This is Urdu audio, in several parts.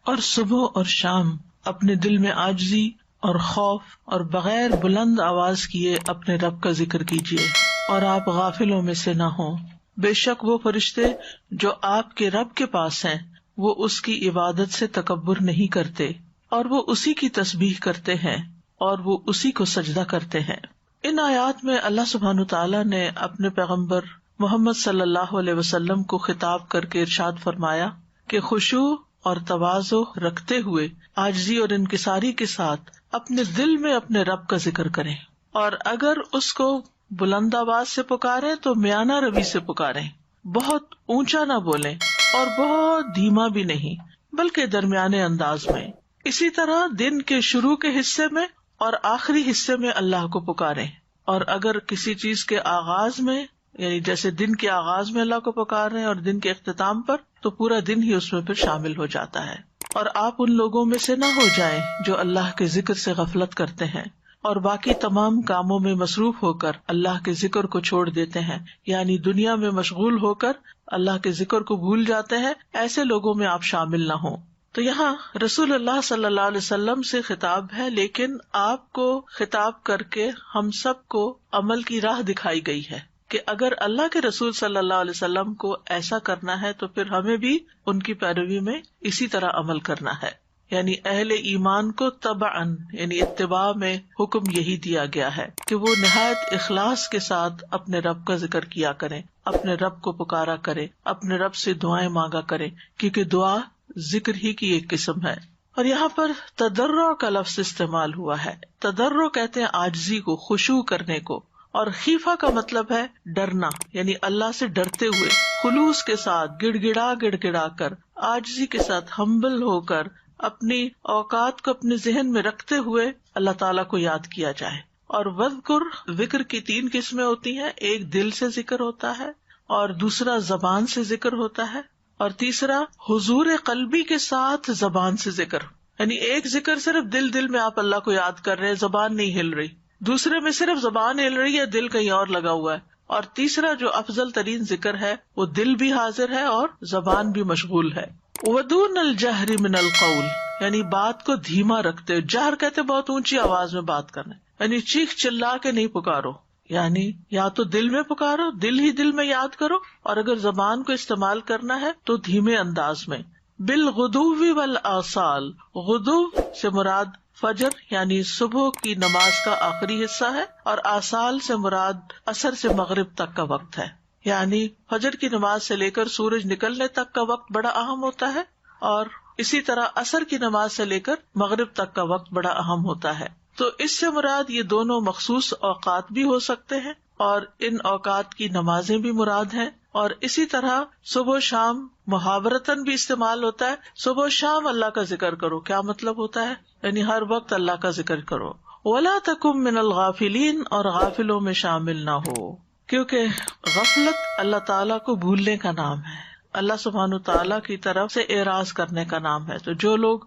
اور صبح اور شام اپنے دل میں عاجزی اور خوف اور بغیر بلند آواز کیے اپنے رب کا ذکر کیجیے، اور آپ غافلوں میں سے نہ ہوں۔ بے شک وہ فرشتے جو آپ کے رب کے پاس ہیں وہ اس کی عبادت سے تکبر نہیں کرتے، اور وہ اسی کی تسبیح کرتے ہیں اور وہ اسی کو سجدہ کرتے ہیں۔ ان آیات میں اللہ سبحانہ تعالیٰ نے اپنے پیغمبر محمد صلی اللہ علیہ وسلم کو خطاب کر کے ارشاد فرمایا کہ خشوع اور تواضع رکھتے ہوئے عاجزی اور انکساری کے ساتھ اپنے دل میں اپنے رب کا ذکر کریں، اور اگر اس کو بلند آواز سے پکاریں تو میانہ روی سے پکاریں، بہت اونچا نہ بولیں اور بہت دھیما بھی نہیں بلکہ درمیانے انداز میں۔ اسی طرح دن کے شروع کے حصے میں اور آخری حصے میں اللہ کو پکاریں، اور اگر کسی چیز کے آغاز میں، یعنی جیسے دن کے آغاز میں اللہ کو پکار رہے ہیں اور دن کے اختتام پر، تو پورا دن ہی اس میں پھر شامل ہو جاتا ہے۔ اور آپ ان لوگوں میں سے نہ ہو جائیں جو اللہ کے ذکر سے غفلت کرتے ہیں اور باقی تمام کاموں میں مصروف ہو کر اللہ کے ذکر کو چھوڑ دیتے ہیں، یعنی دنیا میں مشغول ہو کر اللہ کے ذکر کو بھول جاتے ہیں، ایسے لوگوں میں آپ شامل نہ ہوں۔ تو یہاں رسول اللہ صلی اللہ علیہ وسلم سے خطاب ہے، لیکن آپ کو خطاب کر کے ہم سب کو عمل کی راہ دکھائی گئی ہے کہ اگر اللہ کے رسول صلی اللہ علیہ وسلم کو ایسا کرنا ہے تو پھر ہمیں بھی ان کی پیروی میں اسی طرح عمل کرنا ہے۔ یعنی اہل ایمان کو تبعاً یعنی اتباع میں حکم یہی دیا گیا ہے کہ وہ نہایت اخلاص کے ساتھ اپنے رب کا ذکر کیا کریں، اپنے رب کو پکارا کریں، اپنے رب سے دعائیں مانگا کریں، کیونکہ دعا ذکر ہی کی ایک قسم ہے۔ اور یہاں پر تضرع کا لفظ استعمال ہوا ہے۔ تضرع کہتے ہیں عاجزی کو، خشوع کرنے کو، اور خیفہ کا مطلب ہے ڈرنا، یعنی اللہ سے ڈرتے ہوئے خلوص کے ساتھ گڑ گڑا کر عاجزی کے ساتھ ہمبل ہو کر اپنی اوقات کو اپنے ذہن میں رکھتے ہوئے اللہ تعالیٰ کو یاد کیا جائے۔ اور وذکر، ذکر کی 3 قسمیں ہوتی ہیں، ایک دل سے ذکر ہوتا ہے، اور دوسرا زبان سے ذکر ہوتا ہے، اور تیسرا حضور قلبی کے ساتھ زبان سے ذکر، یعنی ایک ذکر صرف دل میں آپ اللہ کو یاد کر رہے ہیں، زبان نہیں ہل رہی، دوسرے میں صرف زبان ہل رہی ہے، دل کہیں اور لگا ہوا ہے، اور تیسرا جو افضل ترین ذکر ہے وہ دل بھی حاضر ہے اور زبان بھی مشغول ہے۔ ودون الجہر من القول، یعنی بات کو دھیما رکھتے ہو، جہر کہتے بہت اونچی آواز میں بات کرنا، یعنی چیخ چلا کے نہیں پکارو، یعنی یا تو دل میں پکارو، دل ہی دل میں یاد کرو، اور اگر زبان کو استعمال کرنا ہے تو دھیمے انداز میں۔ بالغدو والآصال، غدو سے مراد فجر یعنی صبح کی نماز کا آخری حصہ ہے، اور آصال سے مراد عصر سے مغرب تک کا وقت ہے، یعنی فجر کی نماز سے لے کر سورج نکلنے تک کا وقت بڑا اہم ہوتا ہے، اور اسی طرح عصر کی نماز سے لے کر مغرب تک کا وقت بڑا اہم ہوتا ہے۔ تو اس سے مراد یہ دونوں مخصوص اوقات بھی ہو سکتے ہیں، اور ان اوقات کی نمازیں بھی مراد ہیں، اور اسی طرح صبح و شام محاورتاً بھی استعمال ہوتا ہے۔ صبح و شام اللہ کا ذکر کرو، کیا مطلب ہوتا ہے؟ یعنی ہر وقت اللہ کا ذکر کرو۔ وَلَا تَكُن مِّنَ الْغَافِلِينَ، اور غافلوں میں شامل نہ ہو، کیونکہ غفلت اللہ تعالیٰ کو بھولنے کا نام ہے، اللہ سبحانہ تعالیٰ کی طرف سے اعراض کرنے کا نام ہے۔ تو جو لوگ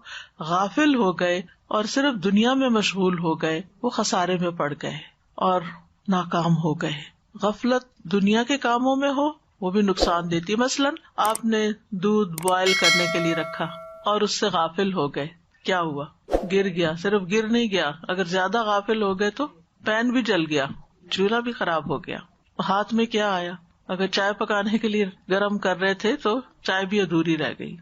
غافل ہو گئے اور صرف دنیا میں مشغول ہو گئے وہ خسارے میں پڑ گئے اور ناکام ہو گئے۔ غفلت دنیا کے کاموں میں ہو وہ بھی نقصان دیتی، مثلاً آپ نے دودھ بوائل کرنے کے لیے رکھا اور اس سے غافل ہو گئے، کیا ہوا؟ گر گیا۔ صرف گر نہیں گیا، اگر زیادہ غافل ہو گئے تو پین بھی جل گیا، چولہا بھی خراب ہو گیا۔ ہاتھ میں کیا آیا؟ اگر چائے پکانے کے لیے گرم کر رہے تھے تو چائے بھی ادھوری رہ گئی۔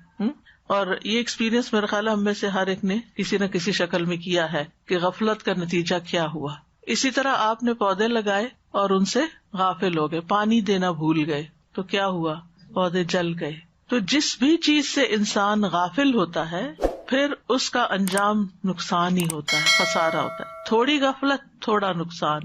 اور یہ ایکسپیرینس میرے خیال ہم میں سے ہر ایک نے کسی نہ کسی شکل میں کیا ہے کہ غفلت کا نتیجہ کیا ہوا۔ اسی طرح آپ نے پودے لگائے اور ان سے غافل ہو گئے، پانی دینا بھول گئے تو کیا ہوا؟ پودے جل گئے۔ تو جس بھی چیز سے انسان غافل ہوتا ہے پھر اس کا انجام نقصان ہی ہوتا ہے، خسارہ ہوتا ہے۔ تھوڑی غفلت تھوڑا نقصان،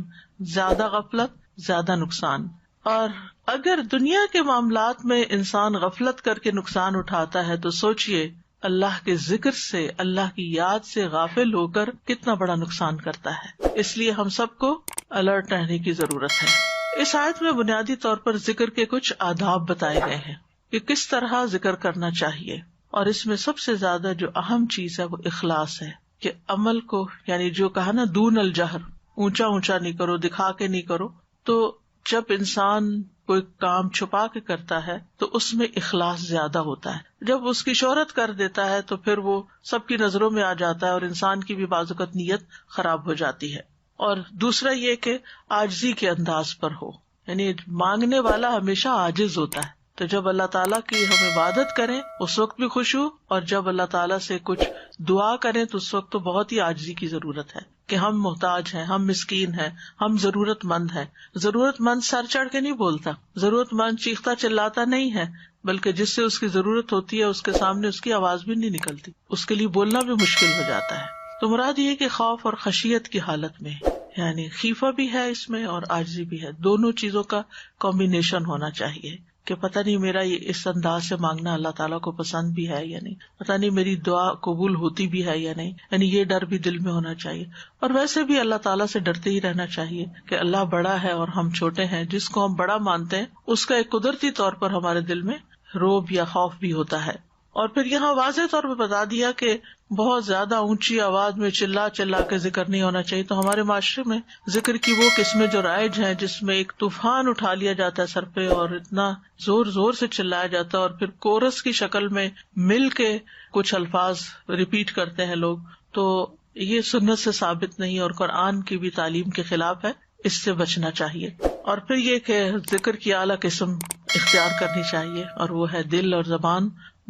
زیادہ غفلت زیادہ نقصان۔ اور اگر دنیا کے معاملات میں انسان غفلت کر کے نقصان اٹھاتا ہے تو سوچئے اللہ کے ذکر سے، اللہ کی یاد سے غافل ہو کر کتنا بڑا نقصان کرتا ہے۔ اس لیے ہم سب کو الرٹ رہنے کی ضرورت ہے۔ اس آیت میں بنیادی طور پر ذکر کے کچھ آداب بتائے گئے ہیں کہ کس طرح ذکر کرنا چاہیے، اور اس میں سب سے زیادہ جو اہم چیز ہے وہ اخلاص ہے، کہ عمل کو یعنی جو کہا نا دون الجہر، اونچا اونچا نہیں کرو، دکھا کے نہیں کرو۔ تو جب انسان کوئی کام چھپا کے کرتا ہے تو اس میں اخلاص زیادہ ہوتا ہے. جب اس کی شہرت کر دیتا ہے تو پھر وہ سب کی نظروں میں آ جاتا ہے اور انسان کی بھی بعض اوقات نیت خراب ہو جاتی ہے. اور دوسرا یہ کہ عاجزی کے انداز پر ہو، یعنی مانگنے والا ہمیشہ عاجز ہوتا ہے. تو جب اللہ تعالیٰ کی ہم عبادت کریں اس وقت بھی خوش ہو، اور جب اللہ تعالیٰ سے کچھ دعا کریں تو اس وقت تو بہت ہی عاجزی کی ضرورت ہے کہ ہم محتاج ہیں، ہم مسکین ہیں، ہم ضرورت مند ہیں. ضرورت مند سر چڑھ کے نہیں بولتا، ضرورت مند چیختا چلاتا نہیں ہے، بلکہ جس سے اس کی ضرورت ہوتی ہے اس کے سامنے اس کی آواز بھی نہیں نکلتی، اس کے لیے بولنا بھی مشکل ہو جاتا ہے. تو مراد یہ کہ خوف اور خشیت کی حالت میں، یعنی خیفہ بھی ہے اس میں اور عاجزی بھی ہے، دونوں چیزوں کا کمبینیشن ہونا چاہیے کہ پتہ نہیں میرا یہ اس انداز سے مانگنا اللہ تعالیٰ کو پسند بھی ہے یا نہیں، پتہ نہیں میری دعا قبول ہوتی بھی ہے یا نہیں. یعنی یہ ڈر بھی دل میں ہونا چاہیے. اور ویسے بھی اللہ تعالیٰ سے ڈرتے ہی رہنا چاہیے کہ اللہ بڑا ہے اور ہم چھوٹے ہیں. جس کو ہم بڑا مانتے ہیں اس کا ایک قدرتی طور پر ہمارے دل میں رعب یا خوف بھی ہوتا ہے. اور پھر یہاں واضح طور پہ بتا دیا کہ بہت زیادہ اونچی آواز میں چلا چلا کے ذکر نہیں ہونا چاہیے. تو ہمارے معاشرے میں ذکر کی وہ قسمیں جو رائج ہیں جس میں ایک طوفان اٹھا لیا جاتا ہے سر پہ اور اتنا زور زور سے چلایا جاتا ہے اور پھر کورس کی شکل میں مل کے کچھ الفاظ ریپیٹ کرتے ہیں لوگ، تو یہ سنت سے ثابت نہیں اور قرآن کی بھی تعلیم کے خلاف ہے. اس سے بچنا چاہیے. اور پھر یہ کہ ذکر کی اعلیٰ قسم اختیار کرنی چاہیے اور وہ ہے دل اور زبان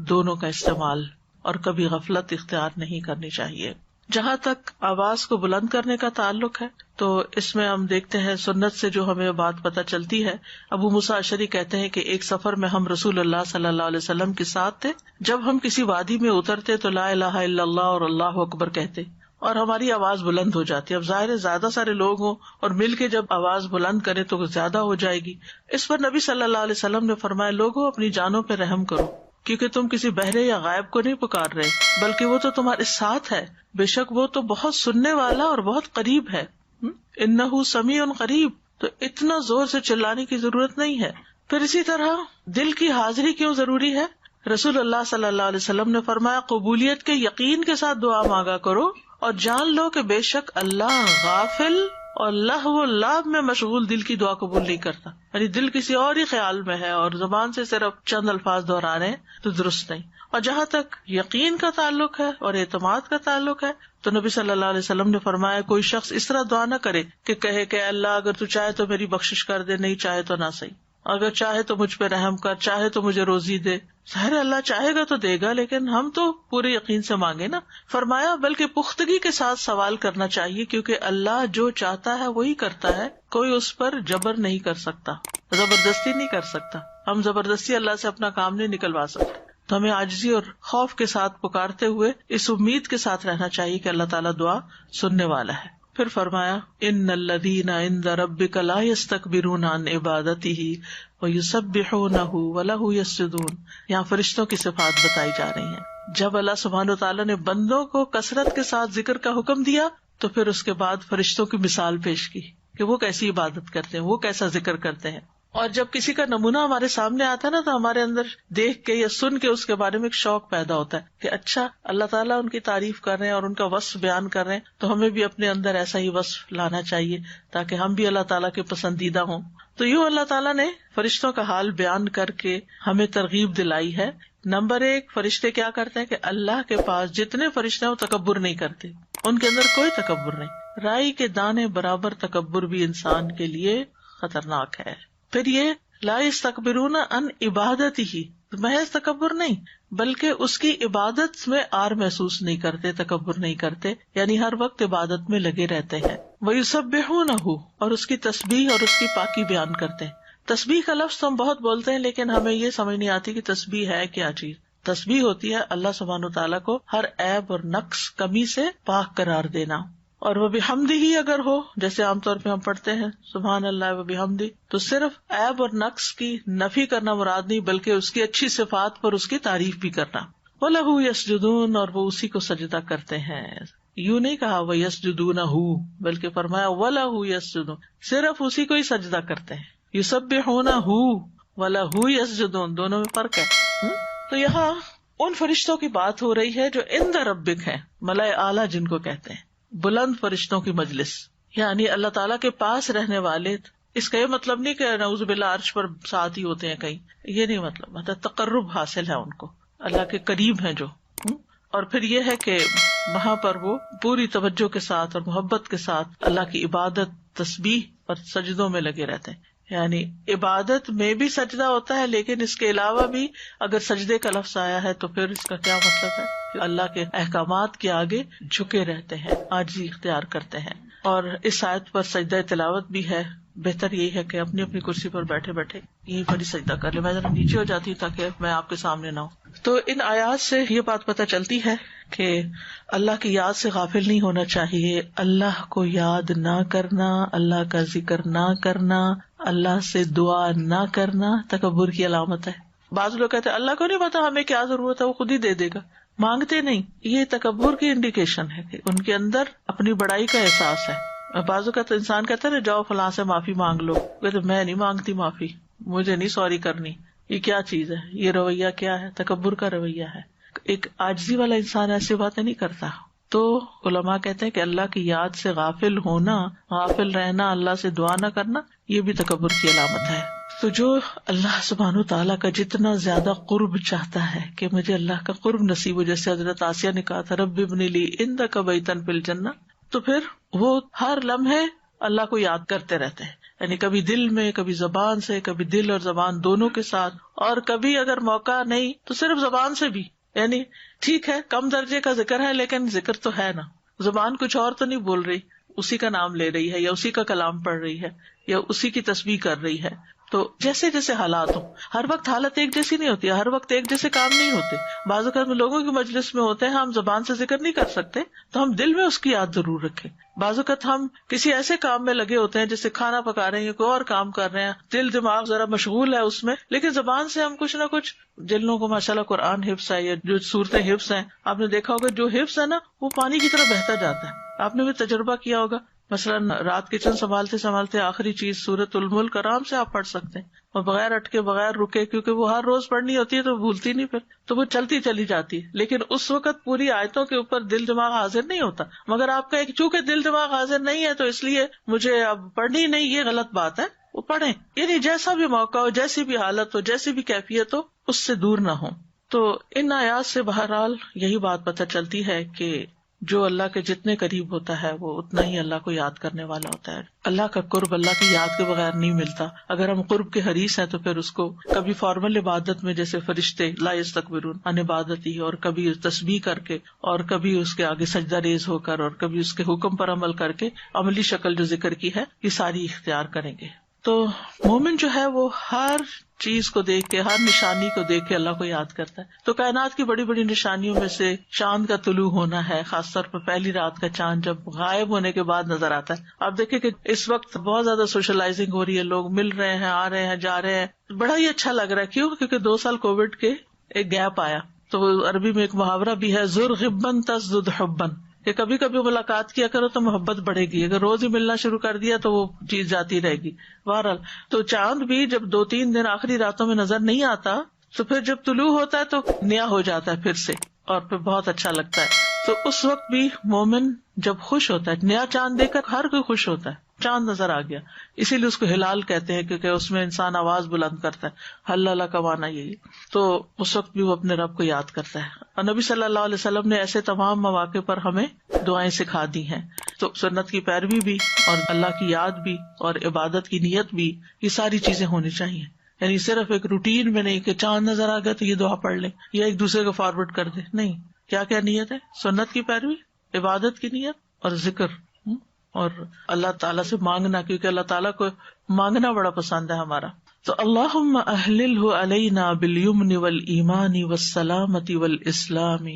دونوں کا استعمال، اور کبھی غفلت اختیار نہیں کرنی چاہیے. جہاں تک آواز کو بلند کرنے کا تعلق ہے تو اس میں ہم دیکھتے ہیں سنت سے جو ہمیں بات پتہ چلتی ہے. ابو موسیٰ اشعری کہتے ہیں کہ ایک سفر میں ہم رسول اللہ صلی اللہ علیہ وسلم کے ساتھ تھے. جب ہم کسی وادی میں اترتے تو لا الہ الا اللہ اور اللہ اکبر کہتے اور ہماری آواز بلند ہو جاتی. اب ظاہر ہے زیادہ سارے لوگ ہوں اور مل کے جب آواز بلند کرے تو زیادہ ہو جائے گی. اس پر نبی صلی اللہ علیہ وسلم نے فرمایا، لوگوں اپنی جانوں پہ رحم کرو، کیونکہ تم کسی بہرے یا غائب کو نہیں پکار رہے بلکہ وہ تو تمہارے ساتھ ہے. بے شک وہ تو بہت سننے والا اور بہت قریب ہے. انہ سمیع قریب. تو اتنا زور سے چلانے کی ضرورت نہیں ہے. پھر اسی طرح دل کی حاضری کیوں ضروری ہے؟ رسول اللہ صلی اللہ علیہ وسلم نے فرمایا، قبولیت کے یقین کے ساتھ دعا مانگا کرو اور جان لو کہ بے شک اللہ غافل اور لہو و لعب میں مشغول دل کی دعا قبول نہیں کرتا. یعنی دل کسی اور ہی خیال میں ہے اور زبان سے صرف چند الفاظ دہرا رہے ہیں تو درست نہیں. اور جہاں تک یقین کا تعلق ہے اور اعتماد کا تعلق ہے تو نبی صلی اللہ علیہ وسلم نے فرمایا، کوئی شخص اس طرح دعا نہ کرے کہ کہے کہ اللہ اگر تو چاہے تو میری بخشش کر دے، نہیں چاہے تو نہ صحیح، اگر چاہے تو مجھ پہ رحم کر، چاہے تو مجھے روزی دے. ظاہر اللہ چاہے گا تو دے گا، لیکن ہم تو پورے یقین سے مانگے نا. فرمایا بلکہ پختگی کے ساتھ سوال کرنا چاہیے، کیونکہ اللہ جو چاہتا ہے وہی کرتا ہے، کوئی اس پر جبر نہیں کر سکتا، زبردستی نہیں کر سکتا. ہم زبردستی اللہ سے اپنا کام نہیں نکلوا سکتے. تو ہمیں عاجزی اور خوف کے ساتھ پکارتے ہوئے اس امید کے ساتھ رہنا چاہیے کہ اللہ تعالیٰ دعا سننے والا ہے. پھر فرمایا، ان الذین عند ربک لا یستکبرون عن عبادتہ ویسبحونہ ولہ یسجدون. یہاں فرشتوں کی صفات بتائی جا رہی ہیں. جب اللہ سبحانہ وتعالیٰ نے بندوں کو کثرت کے ساتھ ذکر کا حکم دیا تو پھر اس کے بعد فرشتوں کی مثال پیش کی کہ وہ کیسی عبادت کرتے ہیں، وہ کیسا ذکر کرتے ہیں. اور جب کسی کا نمونہ ہمارے سامنے آتا ہے نا تو ہمارے اندر دیکھ کے یا سن کے اس کے بارے میں ایک شوق پیدا ہوتا ہے کہ اچھا اللہ تعالیٰ ان کی تعریف کر رہے ہیں اور ان کا وصف بیان کر رہے ہیں تو ہمیں بھی اپنے اندر ایسا ہی وصف لانا چاہیے تاکہ ہم بھی اللہ تعالیٰ کے پسندیدہ ہوں. تو یوں اللہ تعالیٰ نے فرشتوں کا حال بیان کر کے ہمیں ترغیب دلائی ہے. نمبر 1، فرشتے کیا کرتے ہیں کہ اللہ کے پاس جتنے فرشتے ہیں وہ تکبر نہیں کرتے، ان کے اندر کوئی تکبر نہیں. رائی کے دانے برابر تکبر بھی انسان کے لیے خطرناک ہے. پھر یہ لا یستکبرون عن عبادتہ، محض تکبر نہیں بلکہ اس کی عبادت میں آر محسوس نہیں کرتے، تکبر نہیں کرتے، یعنی ہر وقت عبادت میں لگے رہتے ہیں. وَيُسَبِّحُونَهُ، اور اس کی تسبیح اور اس کی پاکی بیان کرتے ہیں. تسبیح کا لفظ تو ہم بہت بولتے ہیں لیکن ہمیں یہ سمجھ نہیں آتی کہ تسبیح ہے کیا چیز. تسبیح ہوتی ہے اللہ سبحانہ وتعالیٰ کو ہر عیب اور نقص کمی سے پاک قرار دینا. اور وہ بحمدہ ہی اگر ہو، جیسے عام طور پہ ہم پڑھتے ہیں سبحان اللہ و بحمدہ، تو صرف عیب اور نقص کی نفی کرنا مراد نہیں بلکہ اس کی اچھی صفات پر اس کی تعریف بھی کرنا. وَلَهُ يَسْجُدُونَ، اور وہ اسی کو سجدہ کرتے ہیں. یوں نہیں کہا وَيَسْجُدُونَهُ بلکہ فرمایا وَلَهُ يَسْجُدُونَ، صرف اسی کو ہی سجدہ کرتے ہیں. يُسَبِّحُونَهُ وَلَهُ يَسْجُدُونَ، دونوں میں فرق ہے. تو یہاں ان فرشتوں کی بات ہو رہی ہے جو عند ربک ہیں، ملائے اعلیٰ جن کو کہتے ہیں، بلند فرشتوں کی مجلس، یعنی اللہ تعالیٰ کے پاس رہنے والے اس کا یہ مطلب نہیں کہ نعوذ باللہ عرش پر ساتھ ہی ہوتے ہیں کہیں، یہ نہیں مطلب تقرب حاصل ہے ان کو، اللہ کے قریب ہیں جو. اور پھر یہ ہے کہ وہاں پر وہ پوری توجہ کے ساتھ اور محبت کے ساتھ اللہ کی عبادت، تسبیح اور سجدوں میں لگے رہتے ہیں. یعنی عبادت میں بھی سجدہ ہوتا ہے، لیکن اس کے علاوہ بھی اگر سجدے کا لفظ آیا ہے تو پھر اس کا کیا مطلب ہے کہ اللہ کے احکامات کے آگے جھکے رہتے ہیں، عاجزی اختیار کرتے ہیں. اور اس آیت پر سجدہ تلاوت بھی ہے. بہتر یہی ہے کہ اپنی اپنی کرسی پر بیٹھے بیٹھے یہی پر ہی سجدہ کر لے. میں ذرا نیچے ہو جاتی ہوں تاکہ میں آپ کے سامنے نہ ہوں. تو ان آیات سے یہ بات پتہ چلتی ہے کہ اللہ کی یاد سے غافل نہیں ہونا چاہیے. اللہ کو یاد نہ کرنا، اللہ کا ذکر نہ کرنا، اللہ سے دعا نہ کرنا تکبر کی علامت ہے. بعض لوگ کہتے ہیں اللہ کو نہیں پتا ہمیں کیا ضرورت ہے، وہ خود ہی دے دے گا، مانگتے نہیں. یہ تکبر کی انڈیکیشن ہے کہ ان کے اندر اپنی بڑائی کا احساس ہے. بعضوں کا تو انسان کہتا ہے جاؤ فلاں سے معافی مانگ لو، کہتے میں نہیں مانگتی معافی، مجھے نہیں سوری کرنی. یہ کیا چیز ہے؟ یہ رویہ کیا ہے؟ تکبر کا رویہ ہے. ایک عاجزی والا انسان ایسی باتیں نہیں کرتا. تو علماء کہتے ہیں کہ اللہ کی یاد سے غافل ہونا، غافل رہنا، اللہ سے دعا نہ کرنا، یہ بھی تکبر کی علامت ہے. تو جو اللہ سبحانہ تعالیٰ کا جتنا زیادہ قرب چاہتا ہے کہ مجھے اللہ کا قرب نصیب ہو، جیسے حضرت آسیہ نے کہا تھا رب ابن لی عندک بیتا فی الجنہ، تو پھر وہ ہر لمحے اللہ کو یاد کرتے رہتے ہیں. یعنی کبھی دل میں، کبھی زبان سے، کبھی دل اور زبان دونوں کے ساتھ، اور کبھی اگر موقع نہیں تو صرف زبان سے بھی. یعنی ٹھیک ہے کم درجے کا ذکر ہے لیکن ذکر تو ہے نا، زبان کچھ اور تو نہیں بول رہی، اسی کا نام لے رہی ہے یا اسی کا کلام پڑھ رہی ہے یا اسی کی تسبیح کر رہی ہے. تو جیسے جیسے حالات ہوں، ہر وقت حالت ایک جیسی نہیں ہوتی، ہر وقت ایک جیسے کام نہیں ہوتے. بعض اوقات میں لوگوں کی مجلس میں ہوتے ہیں، ہم زبان سے ذکر نہیں کر سکتے تو ہم دل میں اس کی یاد ضرور رکھیں. بعض اوقات ہم کسی ایسے کام میں لگے ہوتے ہیں جیسے کھانا پکا رہے ہیں یا کوئی اور کام کر رہے ہیں، دل دماغ ذرا مشغول ہے اس میں، لیکن زبان سے ہم کچھ نہ کچھ، جن لوگوں کو ماشاءاللہ قرآن حفظ ہے یا جو صورتیں حفظ ہیں، آپ نے دیکھا ہوگا جو حفظ ہے نا وہ پانی کی طرح بہتا جاتا ہے. آپ نے بھی تجربہ کیا ہوگا، مثلاً رات کچن سنبھالتے سنبھالتے آخری چیز سورۃ الملک آرام سے آپ پڑھ سکتے ہیں اور بغیر اٹکے، بغیر رکے، کیونکہ وہ ہر روز پڑھنی ہوتی ہے تو بھولتی نہیں، پھر تو وہ چلتی چلی جاتی ہے. لیکن اس وقت پوری آیتوں کے اوپر دل دماغ حاضر نہیں ہوتا، مگر آپ کا ایک چونکہ دل دماغ حاضر نہیں ہے تو اس لیے مجھے اب پڑھنی نہیں، یہ غلط بات ہے. وہ پڑھیں، یعنی جیسا بھی موقع ہو، جیسی بھی حالت ہو، جیسی بھی کیفیت ہو، اس سے دور نہ ہو. تو ان آیات سے بہرحال یہی بات پتہ چلتی ہے کہ جو اللہ کے جتنے قریب ہوتا ہے وہ اتنا ہی اللہ کو یاد کرنے والا ہوتا ہے. اللہ کا قرب اللہ کی یاد کے بغیر نہیں ملتا. اگر ہم قرب کے حریص ہیں تو پھر اس کو کبھی فارمل عبادت میں جیسے فرشتے لا یستکبرون عن عبادتی، اور کبھی تسبیح کر کے، اور کبھی اس کے آگے سجدہ ریز ہو کر، اور کبھی اس کے حکم پر عمل کر کے عملی شکل جو ذکر کی ہے یہ ساری اختیار کریں گے. تو مومن جو ہے وہ ہر چیز کو دیکھ کے، ہر نشانی کو دیکھ کے اللہ کو یاد کرتا ہے. تو کائنات کی بڑی بڑی نشانیوں میں سے چاند کا طلوع ہونا ہے، خاص طور پر پہلی رات کا چاند جب غائب ہونے کے بعد نظر آتا ہے. آپ دیکھیں کہ اس وقت بہت زیادہ سوشلائزنگ ہو رہی ہے، لوگ مل رہے ہیں، آ رہے ہیں، جا رہے ہیں، بڑا ہی اچھا لگ رہا ہے. کیوں؟ کیونکہ 2 سال کووڈ کے ایک گیپ آیا. تو عربی میں ایک محاورہ بھی ہے، زر غبن تزدد حبن، کہ کبھی کبھی ملاقات کیا کرو تو محبت بڑھے گی، اگر روز ہی ملنا شروع کر دیا تو وہ چیز جاتی رہے گی. بہرحال تو چاند بھی جب 2-3 دن آخری راتوں میں نظر نہیں آتا تو پھر جب طلوع ہوتا ہے تو نیا ہو جاتا ہے پھر سے، اور پھر بہت اچھا لگتا ہے. تو اس وقت بھی مومن جب خوش ہوتا ہے، نیا چاند دیکھ کر ہر کوئی خوش ہوتا ہے، چاند نظر آ گیا. اسی لیے اس کو ہلال کہتے ہیں، کیونکہ اس میں انسان آواز بلند کرتا ہے، ہلالہ کا معنی یہی. تو اس وقت بھی وہ اپنے رب کو یاد کرتا ہے. اور نبی صلی اللہ علیہ وسلم نے ایسے تمام مواقع پر ہمیں دعائیں سکھا دی ہیں. تو سنت کی پیروی بھی، اور اللہ کی یاد بھی، اور عبادت کی نیت بھی، یہ ساری چیزیں ہونی چاہیے. یعنی صرف ایک روٹین میں نہیں کہ چاند نظر آ گیا تو یہ دعا پڑھ لیں یا ایک دوسرے کو فارورڈ کر دیں، نہیں. کیا کیا نیت ہے؟ سنت کی پیروی، عبادت کی نیت، اور ذکر، اور اللہ تعالیٰ سے مانگنا، کیونکہ اللہ تعالیٰ کو مانگنا بڑا پسند ہے ہمارا. تو اللہم اہللہ علینا بالیمن والایمان والسلامۃ والاسلام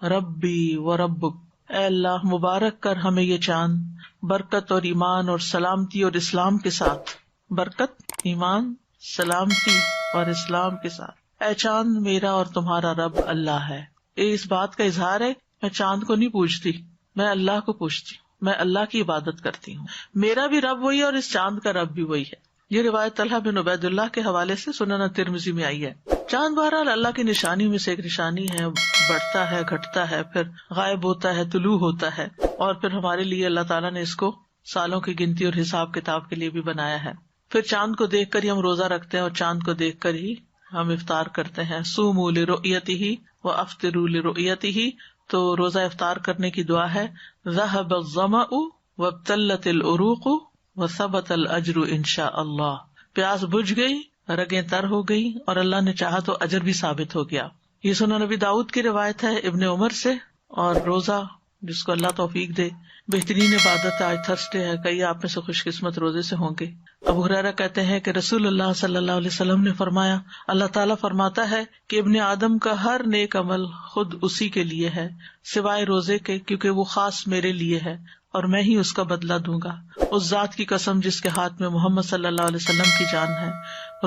ربی وربک. اے اللہ مبارک کر ہمیں یہ چاند برکت اور ایمان اور سلامتی اور اسلام کے ساتھ، برکت، ایمان، سلامتی اور اسلام کے ساتھ. اے چاند میرا اور تمہارا رب اللہ ہے. اس بات کا اظہار ہے میں چاند کو نہیں پوچھتی، میں اللہ کو پوچھتی ہوں، میں اللہ کی عبادت کرتی ہوں. میرا بھی رب وہی ہے اور اس چاند کا رب بھی وہی ہے. یہ روایت طلحہ بن عبید اللہ کے حوالے سے سنن ترمذی میں آئی ہے. چاند بہرحال اللہ کی نشانی میں سے ایک نشانی ہے، بڑھتا ہے، گھٹتا ہے، پھر غائب ہوتا ہے، طلوع ہوتا ہے، اور پھر ہمارے لیے اللہ تعالیٰ نے اس کو سالوں کی گنتی اور حساب کتاب کے لیے بھی بنایا ہے. پھر چاند کو دیکھ کر ہی ہم روزہ رکھتے ہیں اور چاند کو دیکھ کر ہی ہم افطار کرتے ہیں. صوموا لرؤیتہ وافطروا لرؤیتہ، تو روزہ افطار کرنے کی دعا ہے ذهب الظمأ وابتلت العروق وثبت الاجر انشاء اللہ. پیاس بجھ گئی، رگیں تر ہو گئی، اور اللہ نے چاہا تو اجر بھی ثابت ہو گیا. یہ سنن نبی داؤد کی روایت ہے ابن عمر سے. اور روزہ جس کو اللہ توفیق دے بہترین عبادت. آج تھرسڈے ہے، کئی آپ میں سے خوش قسمت روزے سے ہوں گے. ابو ہریرہ کہتے ہیں کہ رسول اللہ صلی اللہ علیہ وسلم نے فرمایا، اللہ تعالیٰ فرماتا ہے کہ ابن آدم کا ہر نیک عمل خود اسی کے لیے ہے سوائے روزے کے، کیونکہ وہ خاص میرے لیے ہے اور میں ہی اس کا بدلہ دوں گا. اس ذات کی قسم جس کے ہاتھ میں محمد صلی اللہ علیہ وسلم کی جان ہے،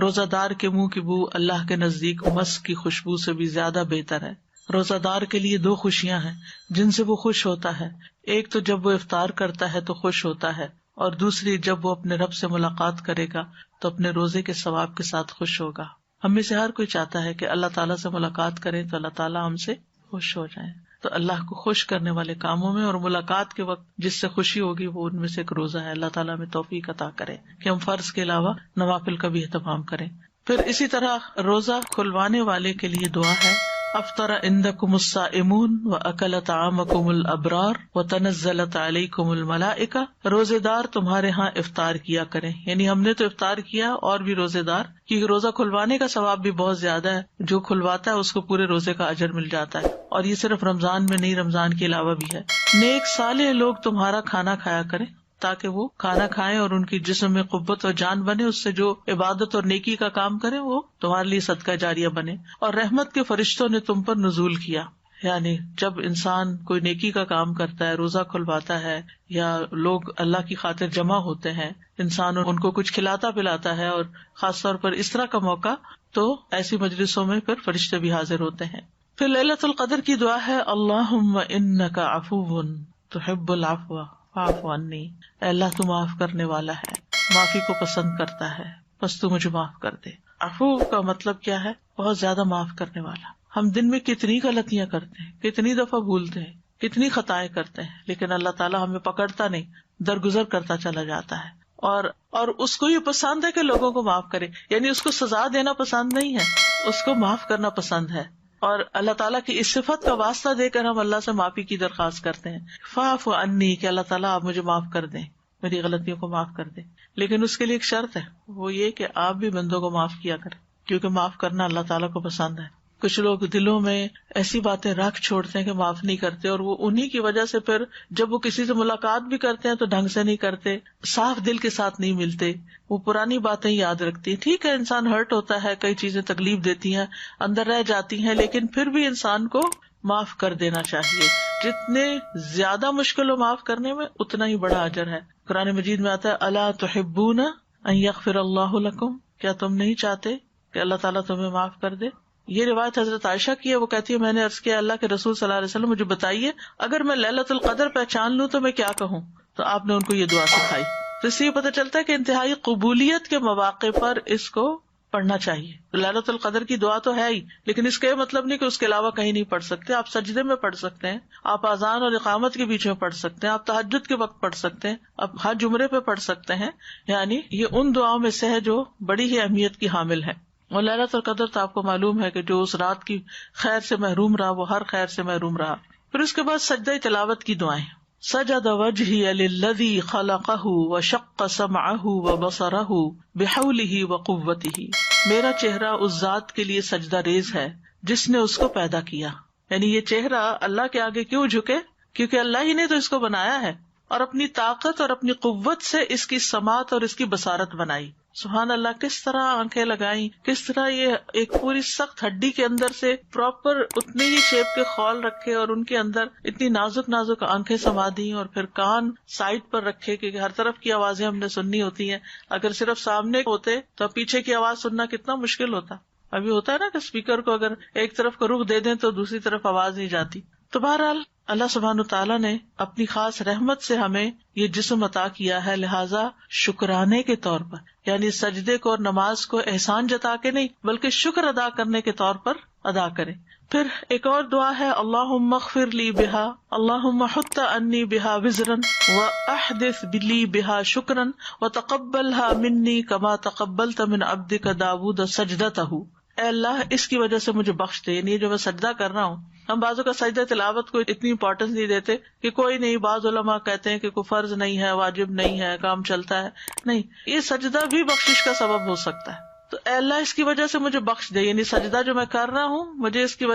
روزہ دار کے منہ کی بو اللہ کے نزدیک مسک کی خوشبو سے بھی زیادہ بہتر ہے. روزہ دار کے لیے 2 خوشیاں ہیں جن سے وہ خوش ہوتا ہے. ایک تو جب وہ افطار کرتا ہے تو خوش ہوتا ہے، اور دوسری جب وہ اپنے رب سے ملاقات کرے گا تو اپنے روزے کے ثواب کے ساتھ خوش ہوگا. ہم میں سے ہر کوئی چاہتا ہے کہ اللہ تعالیٰ سے ملاقات کریں تو اللہ تعالیٰ ہم سے خوش ہو جائیں. تو اللہ کو خوش کرنے والے کاموں میں اور ملاقات کے وقت جس سے خوشی ہوگی وہ ان میں سے ایک روزہ ہے. اللہ تعالیٰ ہمیں توفیق عطا کرے کہ ہم فرض کے علاوہ نوافل کا بھی اہتمام کریں. پھر اسی طرح روزہ کھلوانے والے کے لیے دعا ہے افطر عندکم الصائمون واکل طعامکم الابرار وتنزلت علیکم الملائکہ. روزے دار تمہارے ہاں افطار کیا کریں، یعنی ہم نے تو افطار کیا اور بھی روزے دار، کیونکہ روزہ کھلوانے کا ثواب بھی بہت زیادہ ہے. جو کھلواتا ہے اس کو پورے روزے کا اجر مل جاتا ہے، اور یہ صرف رمضان میں نہیں، رمضان کے علاوہ بھی ہے. نیک صالح لوگ تمہارا کھانا کھایا کریں تاکہ وہ کھانا کھائیں اور ان کی جسم میں قوت اور جان بنے. اس سے جو عبادت اور نیکی کا کام کریں وہ تمہارے لیے صدقہ جاریہ بنے. اور رحمت کے فرشتوں نے تم پر نزول کیا، یعنی جب انسان کوئی نیکی کا کام کرتا ہے، روزہ کھلواتا ہے، یا لوگ اللہ کی خاطر جمع ہوتے ہیں، انسان ان کو کچھ کھلاتا پلاتا ہے، اور خاص طور پر اس طرح کا موقع، تو ایسی مجلسوں میں پھر فرشتے بھی حاضر ہوتے ہیں. پھر لیلۃ القدر کی دعا ہے اللہم انک عفو تحب العفو فاعف عنی. اے اللہ تو معاف کرنے والا ہے، معافی کو پسند کرتا ہے، بس تو مجھے معاف کر دے. عفو کا مطلب کیا ہے؟ بہت زیادہ معاف کرنے والا. ہم دن میں کتنی غلطیاں کرتے ہیں، کتنی دفعہ بھولتے ہیں، کتنی خطائیں کرتے ہیں، لیکن اللہ تعالیٰ ہمیں پکڑتا نہیں، درگزر کرتا چلا جاتا ہے. اور اس کو یہ پسند ہے کہ لوگوں کو معاف کرے، یعنی اس کو سزا دینا پسند نہیں ہے، اس کو معاف کرنا پسند ہے. اور اللہ تعالیٰ کی اس صفت کا واسطہ دے کر ہم اللہ سے معافی کی درخواست کرتے ہیں، فاعف عنی، کہ اللہ تعالیٰ آپ مجھے معاف کر دیں، میری غلطیوں کو معاف کر دیں. لیکن اس کے لیے ایک شرط ہے، وہ یہ کہ آپ بھی بندوں کو معاف کیا کریں، کیونکہ معاف کرنا اللہ تعالیٰ کو پسند ہے. کچھ لوگ دلوں میں ایسی باتیں رکھ چھوڑتے ہیں کہ معاف نہیں کرتے، اور وہ انہی کی وجہ سے پھر جب وہ کسی سے ملاقات بھی کرتے ہیں تو ڈھنگ سے نہیں کرتے، صاف دل کے ساتھ نہیں ملتے، وہ پرانی باتیں یاد رکھتی ہیں. ٹھیک ہے، انسان ہرٹ ہوتا ہے، کئی چیزیں تکلیف دیتی ہیں، اندر رہ جاتی ہیں، لیکن پھر بھی انسان کو معاف کر دینا چاہیے. جتنے زیادہ مشکل ہو معاف کرنے میں اتنا ہی بڑا اجر ہے. قرآن مجید میں آتا ہے الا تحبون ان یغفر اللہ لکم، کیا تم نہیں چاہتے کہ اللہ تعالیٰ تمہیں معاف کر دے. یہ روایت حضرت عائشہ کی ہے. وہ کہتی ہے میں نے عرض کیا اللہ کے رسول صلی اللہ علیہ وسلم مجھے بتائیے اگر میں لیلۃ القدر پہچان لوں تو میں کیا کہوں، تو آپ نے ان کو یہ دعا سکھائی. تو اس سے یہ پتہ چلتا ہے کہ انتہائی قبولیت کے مواقع پر اس کو پڑھنا چاہیے. لیلۃ القدر کی دعا تو ہے ہی، لیکن اس کا یہ مطلب نہیں کہ اس کے علاوہ کہیں نہیں پڑھ سکتے. آپ سجدے میں پڑھ سکتے ہیں، آپ اذان اور اقامت کے بیچ میں پڑھ سکتے ہیں، آپ تہجد کے وقت پڑھ سکتے ہیں، آپ حج عمرے پہ پڑھ سکتے ہیں. یعنی یہ ان دعاؤں میں سے ہے جو بڑی ہی اہمیت کی حامل ہے. اور لیلۃ القدر تو آپ کو معلوم ہے کہ جو اس رات کی خیر سے محروم رہا وہ ہر خیر سے محروم رہا. پھر اس کے بعد سجدہ تلاوت کی دعائیں. سجد وجہی للذی خلقہ وشق سمعہ وبصرہ بحولہ وقوتہ. میرا چہرہ اس ذات کے لیے سجدہ ریز ہے جس نے اس کو پیدا کیا. یعنی یہ چہرہ اللہ کے آگے کیوں جھکے؟ کیونکہ اللہ ہی نے تو اس کو بنایا ہے، اور اپنی طاقت اور اپنی قوت سے اس کی سماعت اور اس کی بصارت بنائی. سبحان اللہ، کس طرح آنکھیں لگائیں، کس طرح یہ ایک پوری سخت ہڈی کے اندر سے پراپر اتنے ہی شیپ کے خول رکھے، اور ان کے اندر اتنی نازک نازک آنکھیں سما دی، اور پھر کان سائڈ پر رکھے کہ ہر طرف کی آوازیں ہم نے سننی ہوتی ہیں. اگر صرف سامنے ہوتے تو پیچھے کی آواز سننا کتنا مشکل ہوتا. ابھی ہوتا ہے نا کہ اسپیکر کو اگر ایک طرف کا رخ دے دیں تو دوسری طرف آواز نہیں جاتی. تو بہرحال اللہ سبحانہ تعالیٰ نے اپنی خاص رحمت سے ہمیں یہ جسم عطا کیا ہے، لہٰذا شکرانے کے طور پر، یعنی سجدے کو اور نماز کو احسان جتا کے نہیں بلکہ شکر ادا کرنے کے طور پر ادا کریں. پھر ایک اور دعا ہے اللہم اغفر لی بہا اللہم حط انی بہا وزرا واحدث لی بہا شکرا وتقبلها منی کما تقبلت من عبدک داود سجدتہ. اے اللہ اس کی وجہ سے مجھے بخش دے، یعنی جو میں سجدہ کر رہا ہوں. ہم بعضوں کا سجدہ تلاوت کو اتنی امپورٹنس نہیں دیتے کہ کوئی نہیں. بعض علماء کہتے ہیں کہ کوئی فرض نہیں ہے، واجب نہیں ہے، کام چلتا ہے. نہیں، یہ سجدہ بھی بخشش کا سبب ہو سکتا ہے. تو اے اللہ اس کی وجہ سے مجھے بخش دے، یعنی سجدہ جو میں کر رہا ہوں مجھے اس کی وجہ